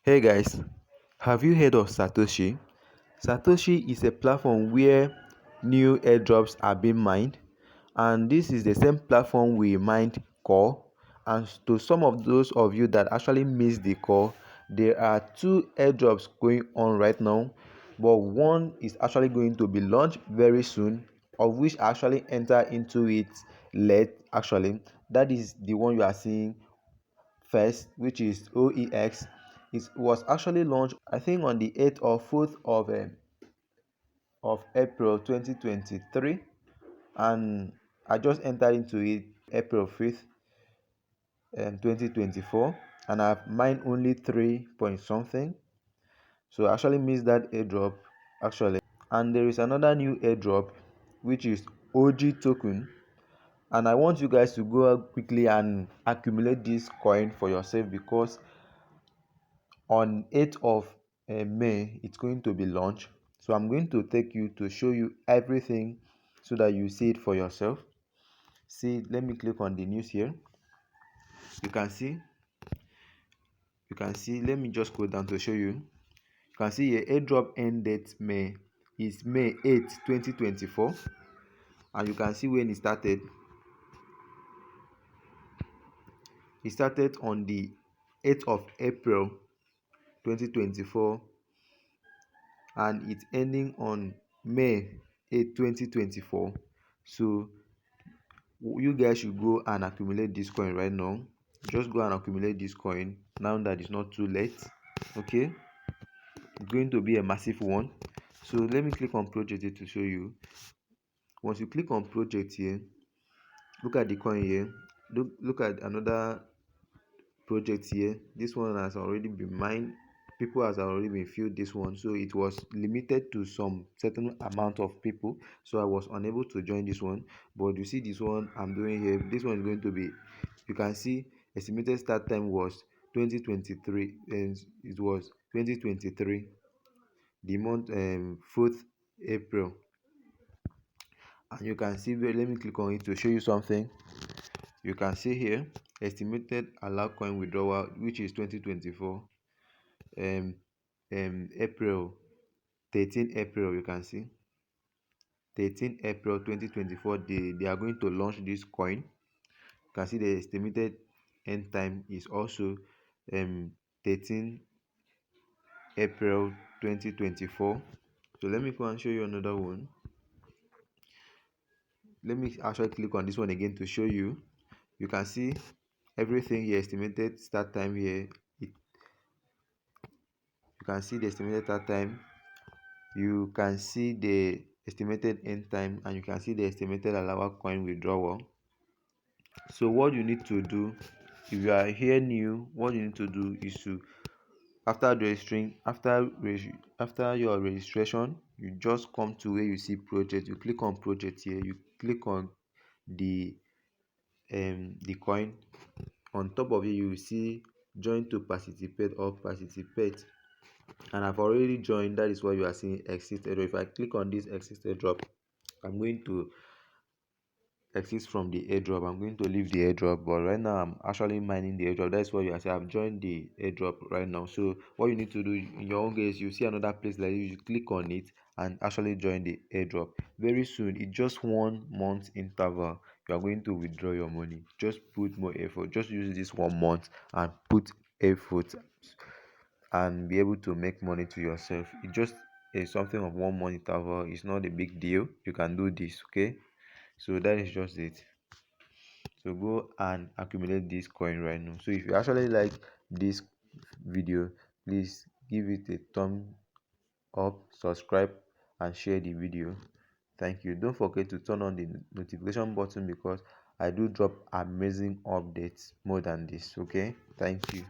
Hey guys, have you heard of Satoshi? Satoshi is a platform where new airdrops are being mined, and this is the same platform we mined core. And to some of those of you that actually missed the core, there are two airdrops going on right now, but one is actually going to be launched very soon, of which I actually enter into it late. Actually, that is the one you are seeing first, which is OEX. It was actually launched, I think, on the 8th or 4th of April 2023, and I just entered into it April 5th, 2024, and I've mined only 3 point something. So I actually missed that airdrop actually. And there is another new airdrop, which is OG token, and I want you guys to go out quickly and accumulate this coin for yourself, because on 8th of May it's going to be launched. So I'm going to take you to show you everything so that you see it for yourself. See, let me click on the news here. You can see, let me just go down to show you. You can see here, airdrop end date May is May 8th, 2024, and you can see when it started. It started on the 8th of April 2024, and it's ending on May 8th, 2024. So you guys should go and accumulate this coin right now. Just go and accumulate this coin now that it's not too late. Okay, it's going to be a massive one. So let me click on project here to show you. Once you click on project here, look at the coin here. Look at another project here. This one has already been mined. People has already been filled this one, so it was limited to some certain amount of people, so I was unable to join this one. But you see this one I'm doing here, this one is going to be, you can see estimated start time was 2023, and it was 2023, the month 4th April. And you can see, let me click on it to show you something. You can see here estimated allowed coin withdrawal, which is 2024, April 13 April. You can see 13 April 2024, they are going to launch this coin. You can see the estimated end time is also 13 April 2024. So let me go and show you another one. Let me actually click on this one again to show you. You can see everything here, estimated start time here. You can see the estimated start time, you can see the estimated end time, and you can see the estimated allowed coin withdrawal. So what you need to do, if you are here new, what you need to do is to, after registering, after your registration, you just come to where you see project. You click on project here, you click on the coin. On top of it, you will see join to participate or participate, and I've already joined. That is why you are seeing exit airdrop. If I click on this exit airdrop, I'm going to exit from the airdrop. I'm going to leave the airdrop, but right now I'm actually mining the airdrop. That's why you are saying I've joined the airdrop right now. So what you need to do in your own case, you see another place like this, you click on it and actually join the airdrop. Very soon, it's just 1 month interval, you are going to withdraw your money. Just put more effort, just use this 1 month and put effort and be able to make money to yourself. It just is something of 1 month interval. It's not a big deal, you can do this. Okay, so that is just it. So go and accumulate this coin right now. So if you actually like this video, please give it a thumb up, subscribe and share the video. Thank you. Don't forget to turn on the notification button, because I do drop amazing updates more than this. Okay, thank you.